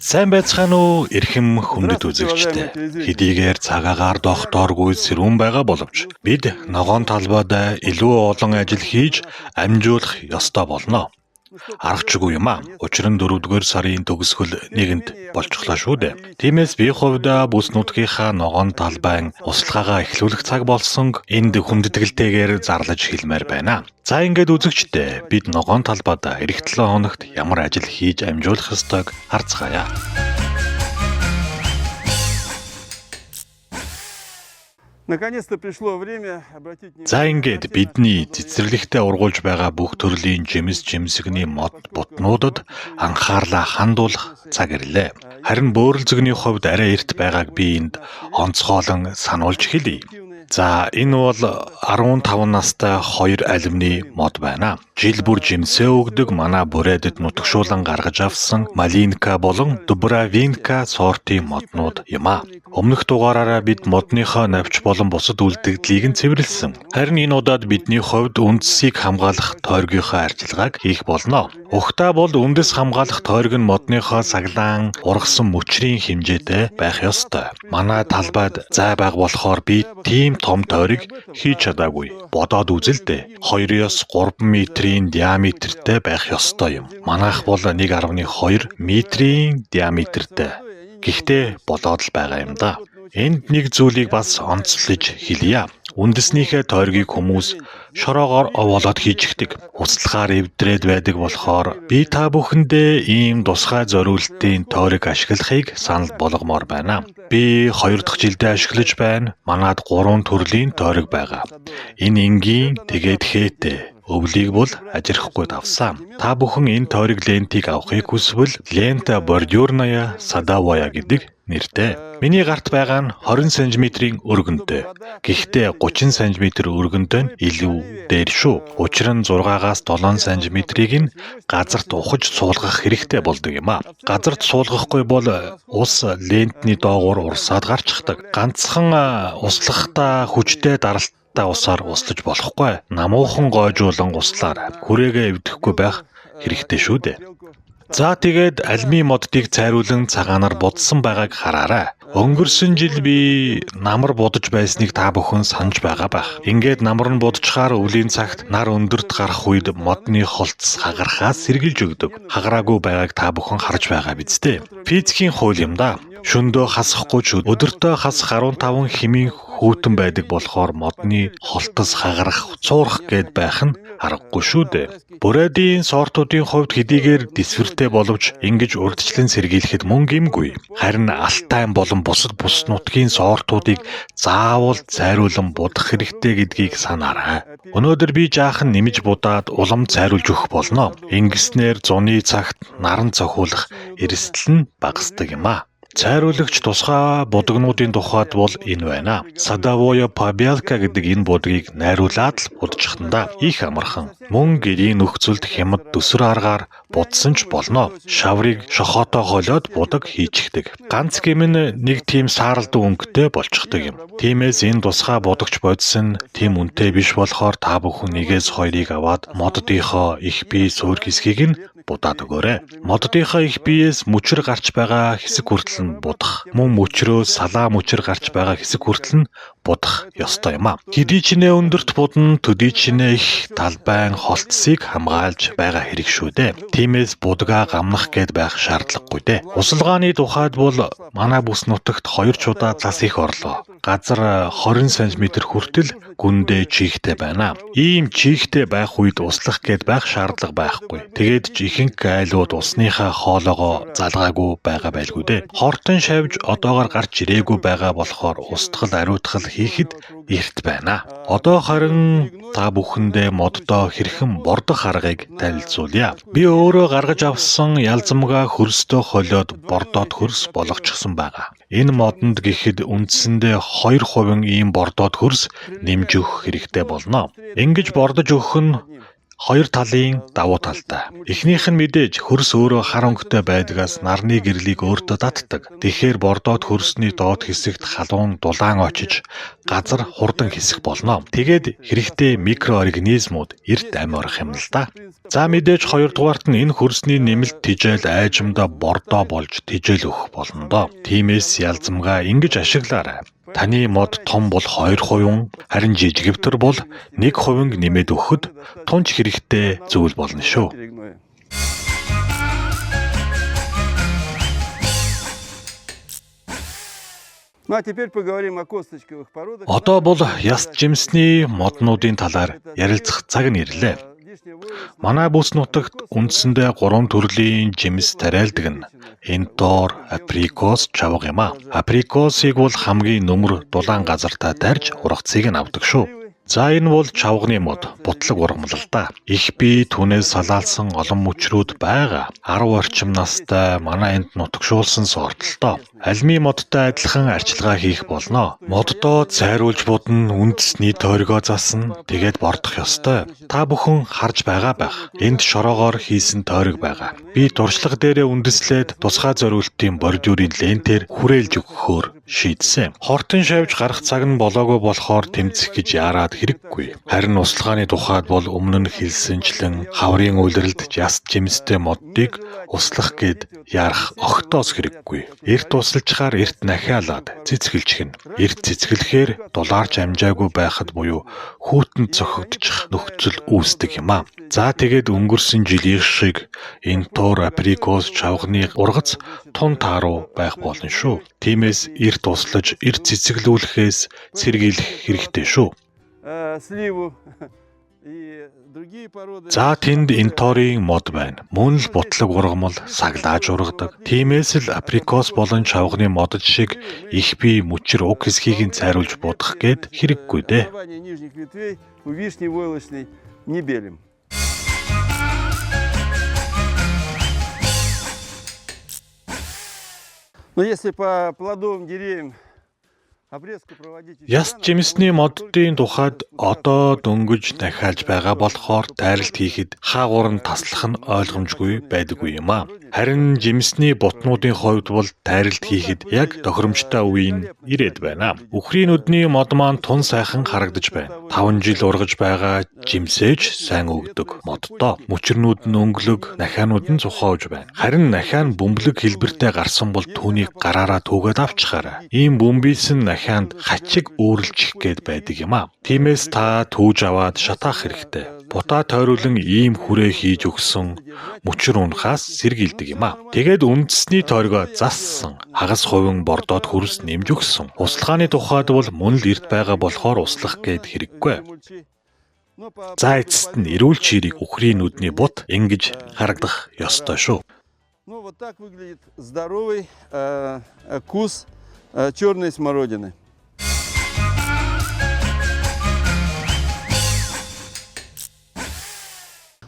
Сайн байцгаана уу эрхэм хүндэт үзэгчтэй. Хэдийгээр цагаагаар дохдооргүй сэрүүн байгаа боловч бид ногоон талбайд илүү олон ажил хийж амжуулах ёстой болно. Аргачлалгүй юм аа. Учир нь 4-р сарын төгсгөл нэгэнд болчихлоо шүү дээ. Тиймээс би хувьд бүс нутгийнхаа ногоон талбайн услахаагаа эхлүүлэх цаг болсон энд хүндэтгэлтэйгээр зарлаж хэлмээр байна. За ингээд үзэгчдээ бид ногоон талбайд эх 7 хоногт ямар ажил хийж амжуулах ёстойг харцгаая. За ингээд бидний цэцэрлэгтээ ургуулж байгаа бүх төрлийн жимс жимсгний мод бутнуудад анхаарлаа хандуулах цаг ирлээ. Харин бөөрөлзөгний хувьд арай эрт байгааг би энд онцгойлон сануулж хэлье. За энэ бол 15 настай 2 алимны мод байна. Жил бүр жимсээ өгдөг манай бүрээдэд нутагшуулан гаргаж авсан Малинка болон Дубравинка сортын моднууд юм а. Өмнөх дугаараараа бид модныхоо навч болон бусад үлдэгдлийг нь цэвэрлсэн. Харин энэ удаад бидний хувьд үндэсийг хамгаалах тойргийнхоо арчилгааг хийх болно. Угтаа бол үндэс хамгаалах тойрог нь модныхоо саглаан ургасан мөчрийн хэмжээтэй байх ёстой. Манай талбайд зай баг болохоор би тийм том тойрог хийж чадаагүй. Бодоод үзэлдэ. 2-3 метрийн диаметртэй байх ёстой юм. Манайх бол 1.2 метрийн диаметртэй. Гэхдээ болоод л байгаа юм да. Энд нэг зүйлийг бас онцлож хэлье. Үндэснийхээ тойргийг хүмүүс шороогоор овоолоод хийчихдэг. Услахаар эвдрээд байдаг болохоор би та бүхэндээ ийм тусгай зориултын тойрог ашиглахыг санал болгомоор байна. Би 2 дахь жилдээ ашиглаж байна. Манад 3 төрлийн тойрог байгаа. Энэ энгийн тэгээд хээтэй. Өвлийг бол ажирахгүй давсан. Та бүхэн энэ тойрог лентийг авахыг хүсвэл лента бордюрная садовая гэдэг нэртэй. Миний гарт байгаа нь 20 см өргөнтэй. Гэхдээ 30 см өргөнтэй нь илүү дээр шүү. Учир нь 6-аас 7 см-ийг нь газарт ухаж суулгах хэрэгтэй болдог юм а. Газарт суулгахгүй бол ус лентний доогуур урсаад гарчдаг. Ганцхан услахтаа хүчтэй даралт усаар услаж болохгүй. Намуухан гойжуулан услаар хүрээгээ эвдэхгүй байх хэрэгтэй шүү дээ. За тэгээд альми моддыг цайруулан цагаанаар будсан байгааг хараарай. Өнгөрсөн жил би намар будаж байсныг та бүхэн санаж байгаа байх. Ингээд намар нь будчихаар өвлийн цагт нар өндөрт гарах үед модны холц хагарахаас сэргийлж өгдөг. Хагараагүй байгааг та бүхэн харж байгаа биз дээ. Физикийн хууль юм да. Шөндөө хасахгүй ч өдөртөө хасах 15 хэмийн хүүтэн байдаг болохоор модны холтос хагарах, цуурах гэд байх нь аргагүй шүү дээ. Бүрээдийн сортуудын хувьд хэдийгээр дисфертэй боловч ингэж урдчлан сэргийлэхэд мөн гэмгүй. Харин алтайн болон бус нутгийн сортуудыг заавал цайруулан будах хэрэгтэй гэдгийг санаарай. Өнөөдөр би жаахан нэмж будаад улам цайруулж өгөх болно. Ингэснээр зуны цагт наран цохиулах эрсдэл нь багасдаг юм а. Цайруулагч тусгай будагнуудын тухайд бол энэ байна. Садовая побелка гэдэг энэ будгийг найруулад л будчихна их амархан. Мөн гэрийн нөхцөлд хямд төсөр аргаар будсан ч болно. Шаврыг шохоотоо холиод будаг хийчихдэг. Ганц гэмн нэг тийм сааралдан өнгөтэй болчихдог юм. Тиймээс энэ тусгай будагч бодис нь тийм үнэтэй биш болохоор та бүхэн 1-2-ыг аваад моддынхоо их бие суурь хэсгийг нь будаад өгөөрэй. Моддынхоо их биеэс мөчр гарч байгаа хэсэг хүртэл нь будах. Мөн мөчрөө салаа мөчр гарч байгаа хэсэг хүртэл нь будах ёстой юм а. Хэдий ч нэ өндөрт будна, төдий ч нэ их талбайн холтсыг хамгаалж байгаа хэрэг шүү дээ. Тиймээс будгаа гамнах гэд байх шаардлагагүй дээ. Усалгааны тухайд бол манай бүс нутагт 2 чудаа цас их орлоо. Газар 20 см хүртэл гүндээ чихтэй байна. Ийм чихтэй байх үед услах гэд байх шаардлага байхгүй. Тэгээд ихэнх айлууд усныхаа хоолоогоо залгаагүй байгаа байлгүй дээ. Хортон шавж одоогоор гарч ирээгүй байгаа болохоор устгал ариутгал хийхэд эрт байна. Одоо харин та бүхэндээ моддоо хэрхэн бордох аргыг танилцуулъя. Би өөрөө гаргаж авсан ялзамгаа хөрстөө холиод бордоод хөрс болгочихсон байгаа. Энэ модонд гэхэд үндсэндээ 2% ийм бордоод хөрс нэмж өгөх хэрэгтэй болно. Ингэж бордож өгөх нь Хоёр талын давуу талтай. Эхнийх нь мэдээж хөрс өөрөө хар өнгөтэй байдгаас нарны гэрлийг өөртөө татдаг. Тэгэхээр бордоод хөрсний доод хэсэгт халуун дулаан очиж газар хурдан хэсэх болно. Тэгээд хэрэгтэй микроорганизмууд эрт амьорох юм л да. За мэдээж хоёрдугаарт нь энэ хөрсний нэмэлт тижэл айжмдаа бордоо болж тижэл өгөх болно доо. Тиймээс ялзамгаа ингэж ашиглаарай. Таны мод том бол 2%, харин жижигвтер бол 1% нэмээд өгөхөд тунч хэрэгтэй зүйл болно шүү. Одоо бол яс жимсний моднуудын талаар ярилцах цаг нь ирлээ. Манай бүс нутагт үндсэндээ 3 төрлийн жимс тариалдаг нь энтор, априкос, чавга юм а. Априкосыг бол хамгийн нөмөр дулаан газартаа тарьж ургацыг нь авдаг шүү. За энэ бол чавганы мод, бутлаг ургамал л да. Их бие түүнээс салаалсан олон мөчрүүд байгаа. 10 орчим настай манай энд нутагшуулсан сортолтой. Альми модтой адилхан арчилгаа хийх болно. Моддоо цайруулж будна, үндэсний тойргоо засна, тэгээд бордох ёстой. Та бүхэн харж байгаа байх. Энд шороогоор хийсэн тойрог байгаа. Би туршлага дээрээ үндэслээд тусгай зориултын бордюрын лентээр хүрээлж өгөхөөр шийдсэн. Хортон шавьж гарах цаг нь болоогүй болохоор тэмцэх гэж яарад хэрэггүй. Харин услахааны тухайд бол өмнө нь хэлсэнчлэн хаврын үйлрэлд яс жимстэй моддыг услах гэд ярах огтоос хэрэггүй. Эрт усалчаар эрт нахиалаад цэцгэлжих нь. Эрт цэцгэлэхээр дулаарч амжаагүй байхад буюу хүүтэнд цохигдчих нөхцөл үүсдэг юм а. За тэгээд өнгөрсөн жилийн шиг энтор, априкос, чавганы ургац тун тааруу байх болно шүү. Тиймээс эрт услаж, эрт цэцгэлүүлэхээс сэргийлэх хэрэгтэй шүү. За тэнд энторийн мод байна. Мөн л бутлаг ургамал саглааж ургадаг. Тиймээс л априкос болон чавганы модод шиг их бие мөчр уг хэсгийг нь цайруулж будах гээд хэрэггүй дээ. Яс жимсний моддын тухайд одоо дөнгөж дахиалж байгаа болохоор тайралт хийхэд хаагур нь таслах нь ойлгомжгүй байдаггүй юм а. Харин жимсний бутнуудын хувьд бол тайралт хийхэд яг тохиромжтой үе нь ирээд байна. Үхрийн нүдний мод маань тун сайхан харагдаж байна. 5 жил ургаж байгаа жимсээж сайн өгдөг моддоо. Мөчрнүүд нь өнгөлөг, нахианууд нь цухааж байна. Харин нахиан бөмбөлөг хэлбэртэй гарсан бол түүнийг гараараа түүгээд авчихаарай. Ийм бөмбийсэн нахианд хачиг өөрлөжих гээд байдаг юм а. Тиймээс та түүж аваад шатаах хэрэгтэй. Бутаа тойруулан ийм хүрээ хийж өгсөн мөчр унахаас сэргийлдэг юм а. Тэгээд үндэсний тойргоо зассан. Хагас хувин бордоод хөрс нэмж өгсөн. Услахааны тухайд бол мөн л эрт байгаа болохоор услах гээд хэрэггүй. За эцэст нь эрүүл чирийг үхрийн нүдний бут ингэж харагдах ёстой шүү. Вот так выглядит здоровый кус черной смородины.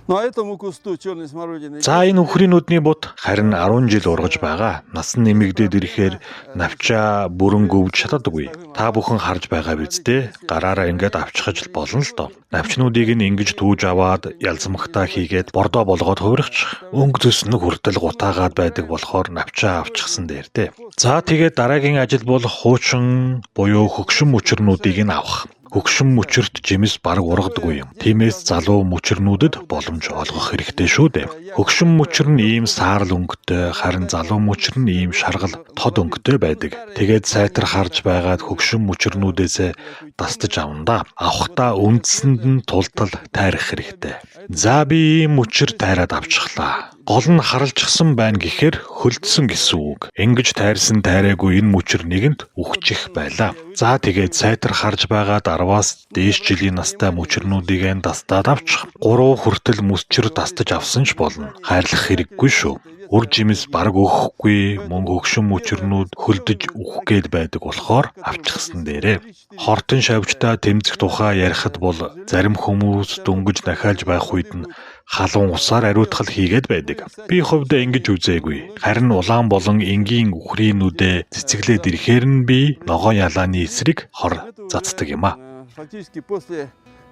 За энэ үхрийн нүдний бут харин 10 жил ургаж байгаа. Нас нь нэмэгдээд ирэхээр навчаа бүрэн гөвж чаддаггүй. Та бүхэн харж байгаа биз дээ? Гараараа ингээд авчихж болно л доо. Навчнуудыг нь ингэж түүж аваад ялзамхтаа хийгээд бордоо болгоод хувиргачих. Өнгө төснөг хүртэл гутаагаад байдаг болохоор навчаа авчихсан дээр дээ. За тэгээд дараагийн ажил бол хуучин буюу хөгшин мөчрнүүдийг нь авах. Хөгшин мөчөрт жимс бараг ургадаггүй юм. Тиймээс залуу мөчрнүүдэд боломж олгох хэрэгтэй шүү дээ. Хөгшин мөчр нь ийм саарл өнгөтэй, харин залуу мөчр нь ийм шаргал тод өнгөтэй байдаг. Тэгээд сайтар харж байгаад хөгшин мөчрнүүдээс дастаж авна да. Авахдаа үндсэнд нь тултал тайрах хэрэгтэй. За би ийм мөчр тайраад авчихлаа. Гол нь харалжчихсан байна гэхээр хөлдсөн гэсэн үг. Ингэж тайрсан тайраагүй энэ мөчр нэгэнт үхчих байлаа. За тэгээд сайтар харж байгаа 10-аас дээш жилийн настай мөчрнүүдийг дастаад авчих. 3 хүртэл мөчр дастаж авсан ч болно. Хайрлах хэрэггүй шүү. Үр жимс бараг өгөхгүй, мөн хөгшин мөчрнүүд хөлдөж үхэх гээд байдаг болохоор авчихсан дээрээ. Хортон шавьжтай тэмцэх тухай ярихад бол зарим хүмүүс дөнгөж дахиалж байх үед нь халуун усаар ариутгал хийгээд байдаг. Би хувьдаа ингэж үзээгүй. Харин улаан болон энгийн үхрийн нүдэ цэцэглээд ирэхээр нь би ногоон ялааны эсрэг хор цацдаг юм а.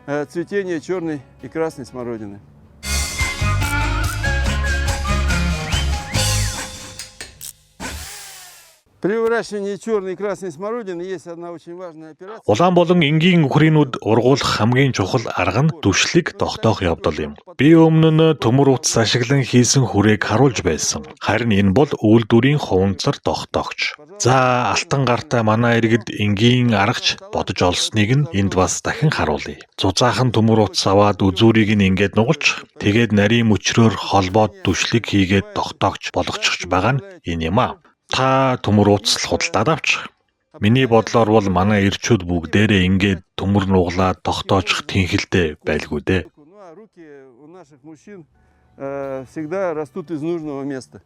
цветения черной и красной смородины. При выращивании черной и красной смородины есть одна очень важная операция. Улаан болон энгийн үхрийнүүд ургуулах хамгийн чухал арга нь түшлэг тогтоох явдал юм. Би өмнө нь төмөр утас ашиглан хийсэн хүрээг харуулж байсан. Харин энэ бол үйлдвэрийн хуванцар тогтоогч. За алтан гартай манай иргэд энгийн аргач бодож олсныг нь энд бас дахин харуулъя. Зузаахан төмөр утас аваад үзүүрийг нь ингээд нугалж, тэгээд нарийн мөчрөөр холбоод түшлэг хийгээд тогтоогч болгочих байгаа нь энэ юм аа. Та төмөр утас худалдаад авч. Миний бодлоор бол манай ирчүүд бүгдээрээ ингээд төмөр нуглаад тогтоочих тэнхэлтэй байлгүй дээ. Ну а руки у наших мужчин всегда растут из нужного места.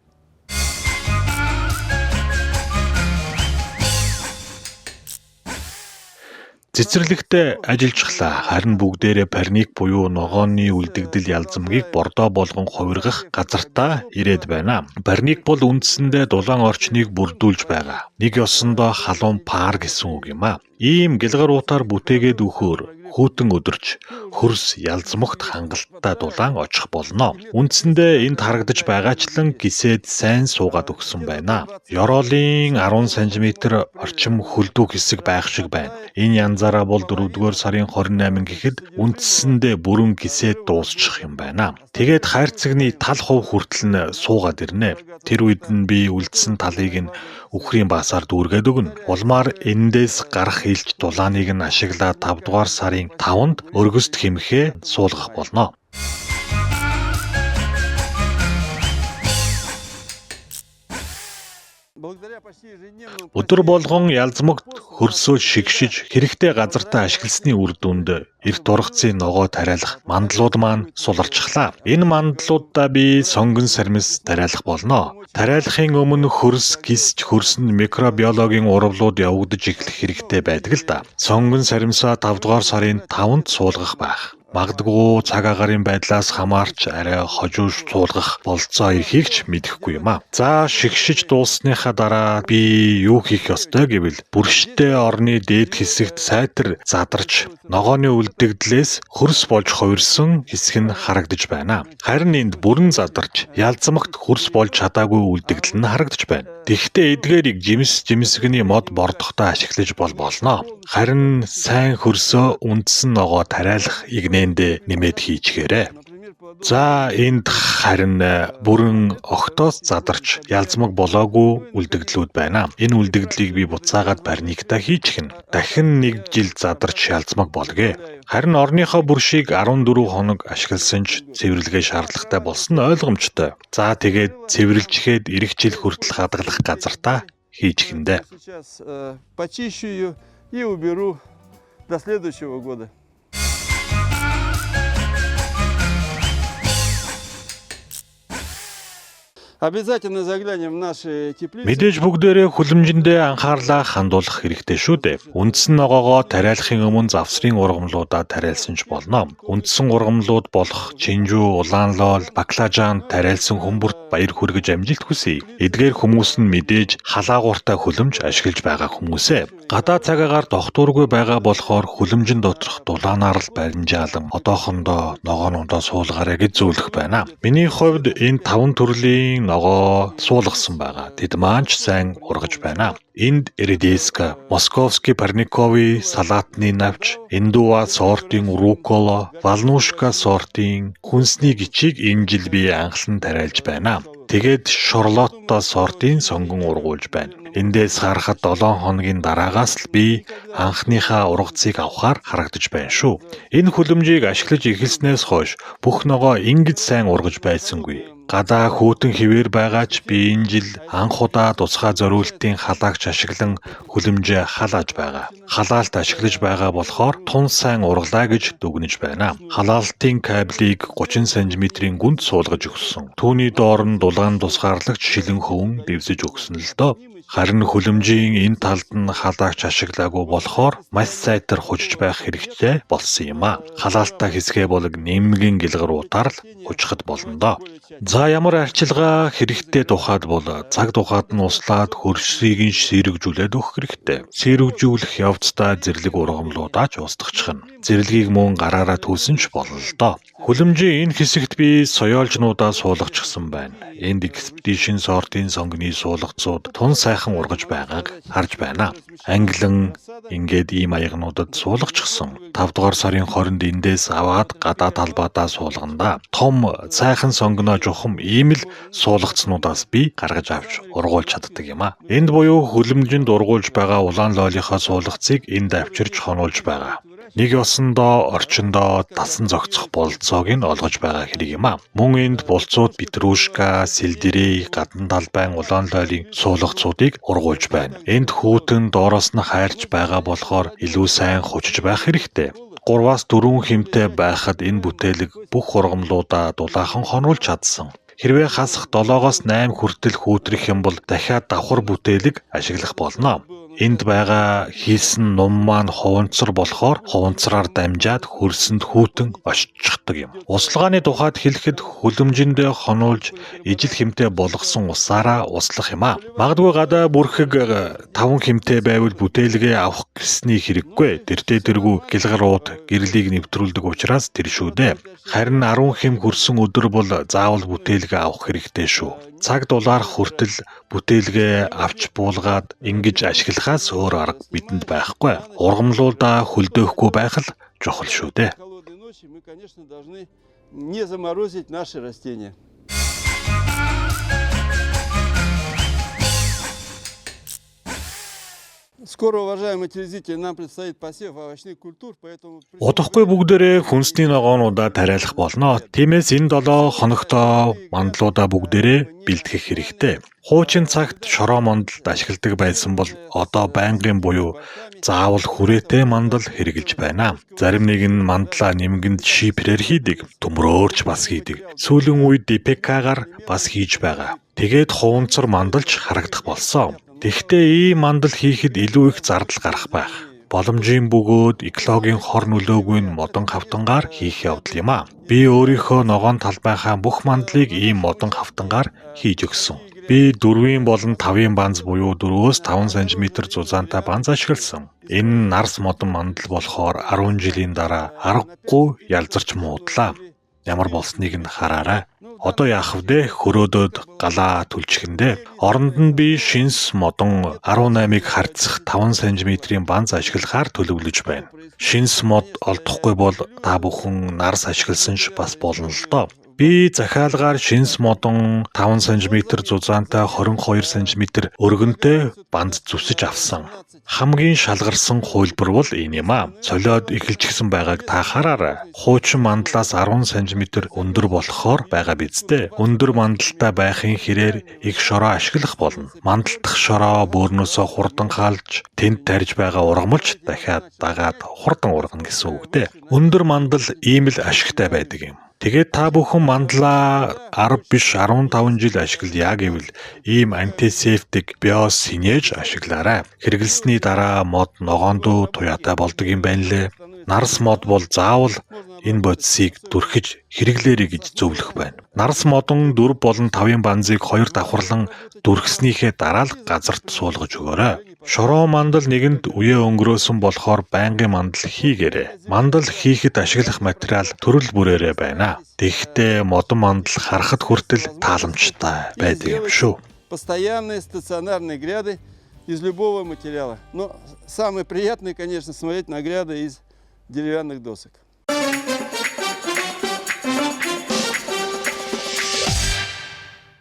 Цэцэрлэгтээ ажиллажглаа. Харин бүгдээрээ парник буюу ногооны үлдэгдэл ялзамгийг бордоо болгон хувиргах газартаа ирээд байна. Парник бол үндсэндээ дулаан орчныг бүрдүүлж байгаа. Нэг ёсондоо халуун пар гэсэн үг юм аа. Ийм гэлгар уутаар бүтээгээд өгөхөөр хүүтэн өдөрч хөрс ялзмагт хангалттай дулаан очих болно. Үндсэндээ энд харагдаж байгаачлан гисэд сайн суугаад өгсөн байна. Ёроолын 10 см орчим хөлдөө хэсэг байх шиг байна. Энэ янзаараа бол 4-р сарын 28 гэхэд үндсэндээ бүрэн гисэд дуусчих юм байна. Тэгээд хайрцагны тал хувь хүртэл нь суугаад ирнэ. Тэр үед нь би үлдсэн талыг нь үхрийн басаар дүүргээд өгнө. Улмаар эндээс гарах илж дулааныг нь ашиглаад 5-р сарын 5-нд өргөст хэмхээ суулгах болно. Өдөр болгон ялзмагт хөрсөө шигшиж хэрэгтэй газартаа ашигласны үр дүнд эрт ургацын ногоо тариалах мандлууд маань суларчглаа. Энэ мандлуудаа би сонгон сармис тариалах болно. Тариалахын өмнө хөрс, гисч, хөрсөнд микробиологийн урвалууд явагдаж эхлэх хэрэгтэй байдаг л да. Сонгон саримсаа 5-р сарын 5-нд суулгах байх. Магадгүй цаг агарын байдлаас хамаарч арай хожууш суулгах болцоо эрхийг ч мэдэхгүй юм аа. За шигшиж дууссныхаа дараа би юу хийх ёстой гэвэл бүрштэй орны дээд хэсэгт сайтар задарч ногооны үлдэгдлээс хөрс болж хувирсан хэсэг нь харагдаж байна. Харин энд бүрэн задарч ялзмагт хөрс болж чадаагүй үлдэгдэл нь харагдаж байна. Тэгэхдээ эдгээрийг жимсгний мод бордохдоо ашиглаж болно. Харин сайн хөрсөө үндсэн ногоо тариалах игнэндээ нэмээд хийчихээрэй. За энд харин бүрэн огтоос задарч ялзмаг болоогүй үлдэгдлүүд байна. Энэ үлдэгдлийг би буцаагаад парниктаа хийчихнэ. Дахин 1 жил задарч ялзмаг болгоё. Харин орныхоо бүршийг 14 хоног ашигласан ч цэвэрлэгээ шаардлагатай болсон нь ойлгомжтой. За тэгээд цэвэрлжихэд эх жил хүртэл хадгалах газартаа хийчихэндэ. Сейчас почищу ее и уберу до следующего года. Обязательно заглянем в наши теплицы. Мэдээж бүгдээрээ хүлэмжиндээ анхаарлаа хандуулах хэрэгтэй шүү дээ. Үндсэн ногоогоо тариалахын өмнө завсрын ургамлуудаа тариалсан ч болно. Үндсэн ургамлууд болох чинжүү, улаанлол, баклажан тариалсан хүмүүрт баяр хүргэж амжилт хүсье. Эдгээр хүмүүс нь мэдээж халаагууртай хүлэмж ашиглаж байгаа хүмүүсээ. Гадаа цагаагаар дохтуургүй байгаа болохоор хүлэмжин доторх дулаанаар л баримжаалан одоохондоо ногоонуудаа суулгаарай гэж зөвлөх байна. Миний хувьд энэ 5 төрлийн ногоо суулгасан байгаа. Тэд маань ч сайн ургаж байна. Энд редиска, московский парниковый салатны навч, индуа сортын руккола, валнушка сортын хүнсний гичиг энэ жил би анхлан тариалж байна. Тэгээд шарлотто сортын сонгон ургуулж байна. Эндээс харахад 7 хоногийн дараагаас л би анхныхаа ургацыг авахаар харагдаж байна шүү. Энэ хүлэмжийг ашиглаж эхэлснээс хойш бүх ногоо ингэж сайн ургаж байсангүй. Гадаа хүүтэн хിവэр байгаа ч би энэ жил анх удаа тусгай зориултын халаагч ашиглан хүлэмжээ халааж байгаа. Халаалт ашиглаж байгаа болохоор тун сайн ургалаа гэж дүгнэж байна. Халаалтын кабелийг 30 см-ийн гүнд суулгаж өгсөн. Түүний доор нь дулаан тусгаарлагч шилэн хөвөн дэвсэж өгсөн л доо. Харин хүлэмжийн энэ талд нь халаагч ашиглаагүй болохоор маш сайтар хужиж байх хэрэгтэй болсон юм а. Халаалтаа хэсгээ болог нэмгийн гэлгар утаар л хужихад болно доо. За За ямар арчилгаа хэрэгтэй тухайд бол цаг тухайд нь услаад хөрсийг нь сэрэгжүүлээд өгөх хэрэгтэй. Сэрэгжүүлэх явцдаа зэрлэг ургамлуудаа ч устгахчихна. Зэрлэгийг мөн гараараа түүсэн ч болно л доо. Хүлэмжийн энэ хэсэгт би соёолжнуудаа суулгачихсан байна. Энд экспедишн сортын сонгоны суулгацууд тун сайхан ургаж байгааг харж байна. Англин ингээд ийм аягнуудад суулгачихсан. 5 дугаар сарын 20-нд эндээс аваад гадаа талбайдаа суулгана. Том сайхан сонгоно жухам ийм л суулгацнуудаас би гаргаж авч ургуулж чаддаг юм а. Энд буюу хүлэмжинд ургуулж байгаа улаан лоолийнхаа суулгацыг энд авчирч хонуулж байгаа. Нэг ёсондоо орчиндоо дасан зохицох бололцоог нь олгож байгаа хэрэг юм а. Мөн энд булцууд петрушка, сельдерей, гадна талбайн улаан лоолын суулгацуудыг ургуулж байна. Энд хүүтэн доороос нь хайрч байгаа болохоор илүү сайн хучиж байх хэрэгтэй. 3-4 хэмтэй байхад энэ бүтээлэг бүх ургамлуудаа дулаахан хонуулж чадсан. Хэрвээ хасах 7-8 хүртэл хүүтрэх юм бол дахиад давхар бүтээлэг ашиглах болно. Энд байгаа хийсэн ном маань хуванцар болохоор хуванцраар дамжаад хөрсөнд хүүтэн оччихдаг юм. Услгааны тухайд хэлэхэд хүлэмжиндээ хонуулж ижил хэмтэй болгосон усаараа услах юм а. Магадгүй гадаа бүрхэг 5 хэмтэй байвал бүтээлгээ авах гэсний хэрэггүй. Тэртээ тэргүй гэлгарууд гэрлийг нэвтрүүлдэг учраас тэр шүү дээ. Харин 10 хэм хөрсөн өдөр бол заавал бүтээлгээ авах хэрэгтэй шүү. Цаг дулаарх хүртэл бүтээлгээ авч буулгаад ингэж ашиглахаас өөр арга бидэнд байхгүй. Ургамлуудаа хөлдөөхгүй байх л чухал шүү дээ. Холодной ночи мы, конечно, должны не заморозить наши растения. Скоро, уважаемые телезрители, нам предстоит посев овощных культур, поэтому... Удахгүй бүгдээрээ хүнсний ногоонуудаа тариалах болно. Тиймээс энэ 7 хоногтоо мандлуудаа бүгдээрээ бэлтгэх хэрэгтэй. Хуучин цагт шороо мандалд ашигладаг байсан бол одоо байнгын буюу заавал хүрээтэй мандал хэрэгжилж байна. Зарим нэг нь мандлаа нэмгэнд шиперээр хийдэг, төмрөөрч бас хийдэг. Сүүлийн үед ДПК-гаар бас хийж байгаа. Тэгээд хуванцар мандалж харагдах болсон. Тэгэхдээ ийм мандал хийхэд илүү их зардал гарах байх. Боломжийн бөгөөд экологийн хор нөлөөгүй модон хавтангаар хийх явдал юм а. Би өөрийнхөө ногоон талбайхаа бүх мандлыг ийм модон хавтангаар хийж өгсөн. Би 4-ийн болон 5-ийн банз буюу 4-өөс 5 см зузаантай банз ашигласан. Энэ нарс модон мандал болохоор 10 жилийн дараа аргагүй ялзарч муудлаа. Ямар болсныг нь хараарай. Одоо яах вэ? Хөрөөдөд галаа түлчгэндээ. Оронд нь би шинс модон 18-ыг харьцах 5 см-ийн банз ашиглахаар төлөвлөж байна. Шинс мод олдохгүй бол та бүхэн нарс ашигласан ч бас болно л доо. Би захиалгаар шинс модон 5 см зузаантай 22 см өргөнтэй банз зүсэж авсан. Хамгийн шалгарсан хувилбар бол энэ юм а. Солиод эхэлчихсэн байгааг та хараарай. Хуучин мандлаас 10 см өндөр болохоор байгаа биз дээ. Өндөр мандалтай байхын хэрээр их шороо ашиглах болно. Мандалтах шороо бөөрнөөсөө хурдан хаалж, тэнд тарьж байгаа ургамалж дахиад дагаад хурдан ургана гэсэн үг дээ. Өндөр мандал ийм л ашигтай байдаг юм. Тэгээд та бүхэн мандлаа 10 биш 15 жил ашиглая гэвэл ийм антисептик биос хинээж ашиглаарай. Хэрэглэсний дараа мод ногоондөө туяатай болдог юм байна лээ. Нарс мод бол заавал энэ бодисыг дүрхэж хэрэглээрэй гэж зөвлөх байна. Нарс модон 4 болон 5-ын банзыг 2 давхарлан дүрхснийхээ дараа л газарт суулгаж өгөөрэй. Шороо мандал нэгэнд үе өнгөрөөсөн болохоор байнгын мандал хийгээрэй. Мандал хийхэд ашиглах материал төрөл бүрээрээ байна. Тэгэхдээ модон мандал харахад хүртэл тааламжтай байдаг юм шүү. Постоянные стационарные гряды из любого материала. Но самое приятное, конечно, смотреть на гряды из деревянных досок.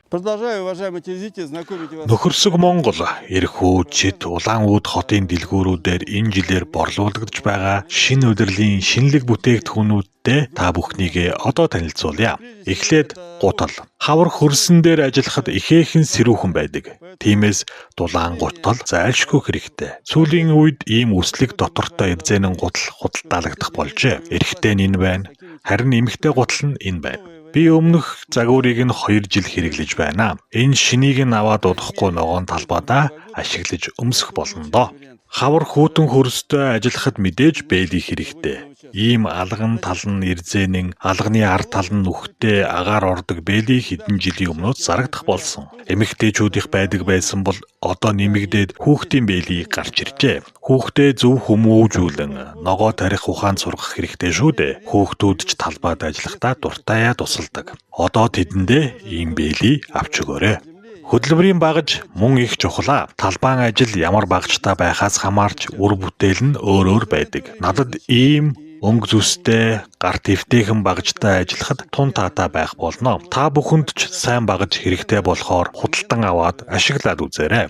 Продолжаю, уважаемые телезрители, знакомить вас. Нөхөрсөг Монгол, Эрхүү, Чит, Улаанууд хотын дэлгүүрүүдээр энэ жилээр борлуулагдж байгаа шинэ удирдлагын шинэлэг бүтээгдэхүүнүүдтэй та бүхнийгээ одоо танилцуулъя. Эхлээд гутал. Хавар хөрсөн дээр ажиллахад ихээхэн сэрүүхэн байдаг. Тиймээс дулаан гутал зайлшгүй хэрэгтэй. Сүүлийн үед ийм үслэг дотортой эвзэнэн гутал худалдаалагдах болжээ. Эрэгтэй нь энэ байна. Харин эмэгтэй гутал нь энэ байна. Би өмнөх загварыг нь 2 жил хэрэглэж байна. Энэ шинийг нь аваад удахгүй ногоон талбайдаа ашиглаж өмсөх болно доо. Хавар хүүтэн хөрстэй ажиллахад мэдээж бэйли хэрэгтэй. Ийм алган тал нь ирзэнэн, алганы ард тал нь нүхтэй агаар ордог бэйли хэдэн жилийн өмнөөс зарагдах болсон. Эмэгтэйчүүд их байдаг байсан бол одоо нэмэгдээд хүүхдийн бэйли гарч иржээ. Хүүхдээ зөв хүмүүжүүлэн ногоо тарих ухаан сургах хэрэгтэй шүү дээ. Хүүхдүүд ч талбайд ажиллахдаа дуртайя тусалдаг. Одоо тэдэндээ ийм бэйли авч өгөөрэй. Хөдөлмөрийн багаж мөн их чухал. Талбайн ажил ямар багажтай байхаас хамаарч үр бүтээл нь өөр байдаг. Надад ийм өнгө зүстэй, гар твтэйхэн багажтай ажиллахад тун таатай байх болно. Та бүхэнд ч сайн багаж хэрэгтэй болохоор худалдан аваад ашиглаад үзээрэй.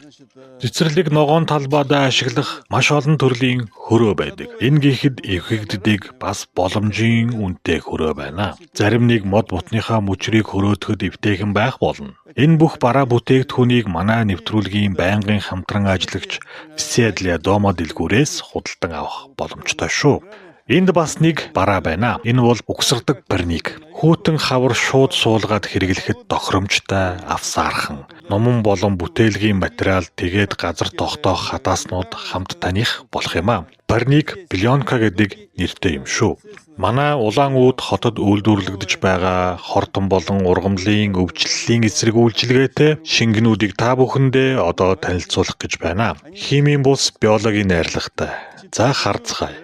Цэцэрлэг ногоон талбайд ашиглах маш олон төрлийн хөрөө байдаг. Энэ гэхэд эвхэгддэг бас боломжийн үнэтэй хөрөө байна. Зарим нэг мод бутныхаа мөчрийг хөрөөдөхөд эвтэйхэн байх болно. Энэ бүх бараа бүтээгдэхүүнийг манай нэвтрүүлгийн байнгын хамтран ажиллагч Виседля Домо дэлгүүрээс худалдан авах боломжтой шүү. Энд бас нэг бараа байна. Энэ бол угсардаг парник. Хүүтэн хавар шууд суулгаад хэрэглэхэд тохиромжтой, авсаархан. Номон болон бүтээлгийн материал тэгээд газар тогтоох хадааснууд хамт таних болох юм аа. Парник пленка гэдэг нэртэй юм шүү. Манай улаан үүд хотод үйлдвэрлэгдэж байгаа хортон болон ургамлын өвчлөлийн эсрэг үйлчилгээтэй шингэнүүдийг та бүхэндээ одоо танилцуулах гэж байна. Химийн бус биологийн найрлагатай. За харцгаая.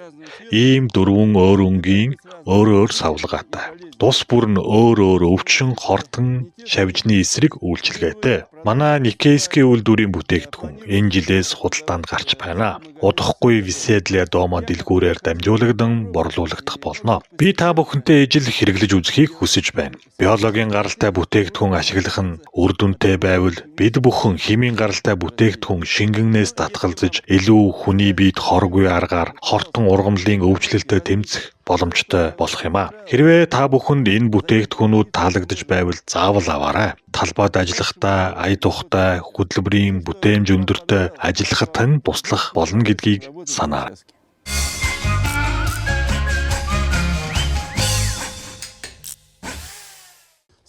Ийм дөрвөн өөр өнгийн өөр савлгаатай. Тус бүр нь өөр өвчин хортон шавжны эсрэг үйлчилгээтэй. Манай Никейскийн үйлдвэрийн бүтээгдэхүүн энэ жилээс худалдаанд гарч байна. Удахгүй Виседля Домо дэлгүүрээр дамжуулагдсан борлуулагдах болно. Би та бүхэнтэй ижил хэрэглэж үзхийг хүсэж байна. Биологийн гаралтай бүтээгдэхүүн ашиглах нь үр дүнтэй байвал бид бүхэн химийн гаралтай бүтээгдэхүүн шингэнээс татгалзаж илүү хүний биед хоргүй аргаар хортон ургамлын өвчлөлтөд тэмцэх боломжтой болох юм аа. Хэрвээ та бүхэнд энэ бүтээгдэхүүнүүд таалагдж байвал заавал аваарай. Талбайд ажиллахдаа ая тухтай хөдөлмөрийн бүтээмж өндөртэй ажиллахад тань туслах болно гэдгийг санаарай.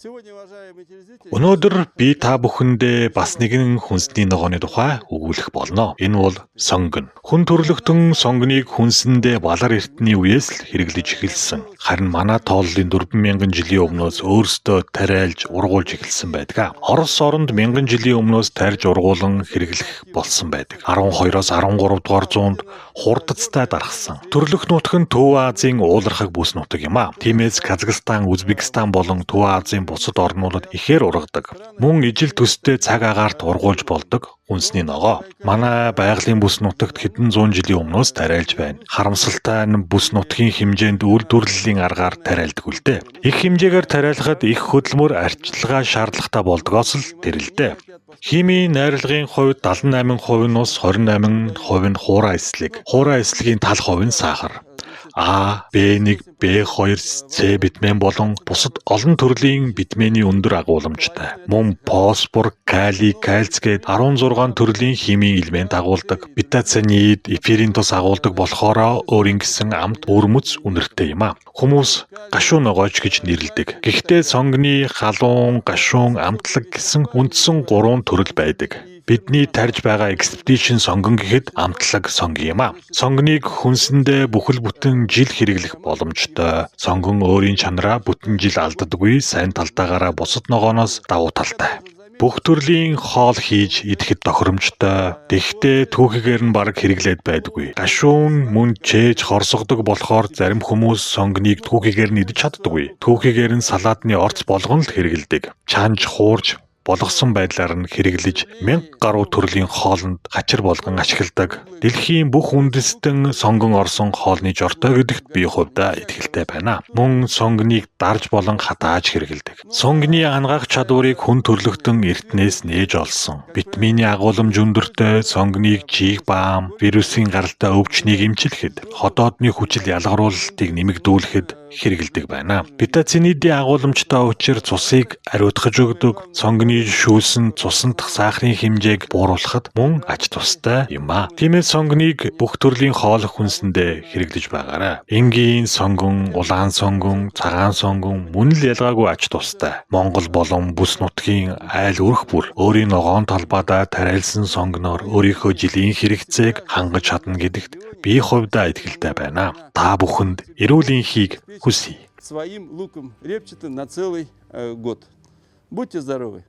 Өнөөдөр би та бүхэндээ бас нэгэн хүнсний ногооны тухай өгүүлэх болно. Энэ бол сонгон. Хүн төрлөختөн сонгоныг хүнсэндээ балар эртний үеэс л хэрэглэж эхэлсэн. Харин манай тооллын 4000 жилийн өмнөөс өөрсдөө тариалж ургуулж эхэлсэн байдаг. Орос оронд 1000 жилийн өмнөөс тарьж ургуулan хэрэглэх болсон байдаг. 12-оос 13 дугаар зуунд хурдцтай дарахсан. Төрлөх нутаг нь Төв Азийн уулархаг бүс нутаг юм аа. Тиймээс Казахстан, Узбекистан болон Төв Азийн бусад орнуудад ихээр ургадаг. Мөн ижил төстэй цаг агаарт ургуулж болдог хүнсний ногоо. Манай байгалийн бүс нутагт хэдэн зуун жилийн өмнөөс тариалж байна. Харамсалтай нь бүс нутгийн хэмжээнд үйлдвэрлэлийн аргаар тариалдаг үлдээ. Их хэмжээгээр тариалахад их хөдөлмөр арчилгаа шаардлагатай болдгоос л тэр л дээ. Химийн найрлагын хувьд 78% нь ус, 28% нь хуурай эслэг. Хуурай эслэгийн тал хувь нь сахар. А, B1, B2, C витамин болон бусад олон төрлийн витамины өндөр агуулмжтай. Мөн фосфор, калий, кальц гээд 16 төрлийн химийн элемент агуулдаг. Бетацинид, эфирийн тус агуулдаг болохоор өөрийн гэсэн амт өрмөц үнэртэй юм а. Хүмүүс гашуун ногооч гэж нэрлэдэг. Гэхдээ сонгоны халуун, гашуун, амтлаг гэсэн үндсэн 3 төрөл байдаг. Бидний тарьж байгаа экспедишн сонгон гэхэд амтлаг сонгон юм а. Сонгоныг хүнсэндээ бүхэл бүтэн жил хэрэглэх боломжтой. Сонгон өөрийн чанараа бүтэн жил алддаггүй, сайн талтаагаараа бусад ногооноос давуу талтай. Бүх төрлийн хоол хийж идэхэд тохиромжтой. Тэгэхдээ түүхийгээр нь бараг хэрэглээд байдаггүй. Гашуун мөн чээж хорсогдог болохоор зарим хүмүүс сонгоныг түүхийгээр нь идэж чаддаггүй. Түүхийгээр нь салаадны орц болгон л хэрэгэлдэг. Чанж, хуурж болгосон байдлаар нь хэрэглэж 1000 гаруй төрлийн хоолнд хачир болгон ашигладаг. Дэлхийн бүх үндэстэн сонгон орсон хоолны жортой гэдэгт би хувьдаа итгэлтэй байна. Мөн сонгоныг дарж болон хатааж хэрэглэдэг. Сонгоны ангаах чадварыг хүн төрлөختөн эртнээс нээж олсон. Витамины агуулмж өндөртэй сонгоныг чих баам, вирусын гаралтай өвчнийг эмчлэхэд, ходоодны хүчил ялгаруулалтыг нэмэгдүүлэхэд хэрэгэлдэг байна. Бетацинидийн агуулмжтай учир цусыг ариутгаж өгдөг. Сонгоны хүний шүүсэн цусандх сахарын хэмжээг бууруулахад мөн ач тустай юм а. Тиймээс сонгоныг бүх төрлийн хоолох хүнсэндээ хэрэглэж байгаарай. Энгийн сонгон, улаан сонгон, цагаан сонгон мөн л ялгаагүй ач тустай. Монгол болон бүс нутгийн айл өрх бүр өөрийн ногоон талбайдаа тариалсан сонгоноор өөрийнхөө жилийн хэрэгцээг хангаж чадна гэдэгт би хувьдаа итгэлтэй байна. Та бүхэнд эрүүл энхийг хүсье. Своим луком репчатым на целый год. Будьте здоровы!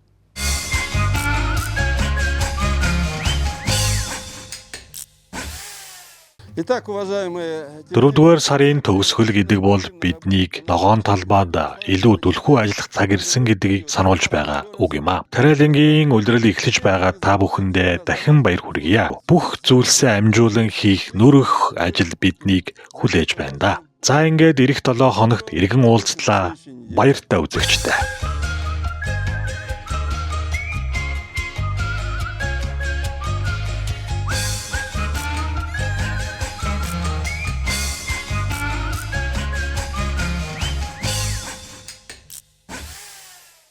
Итак, уважаемые... 4-р сарын төгсгөл гэдэг бол биднийг ногоон талбайд илүү түлхүү ажиллах цаг ирсэн гэдгийг сануулж байгаа үг юм а. Тариалангийн улирал эхлэж байгаа та бүхэндээ дахин баяр хүргье. Бүх зүйлсээ амжуулан хийх нүрэх ажил биднийг хүлээж байна да. За ингээд эх 7 хоногт иргэн уулзлаа. Баяртай үзэгчтэй.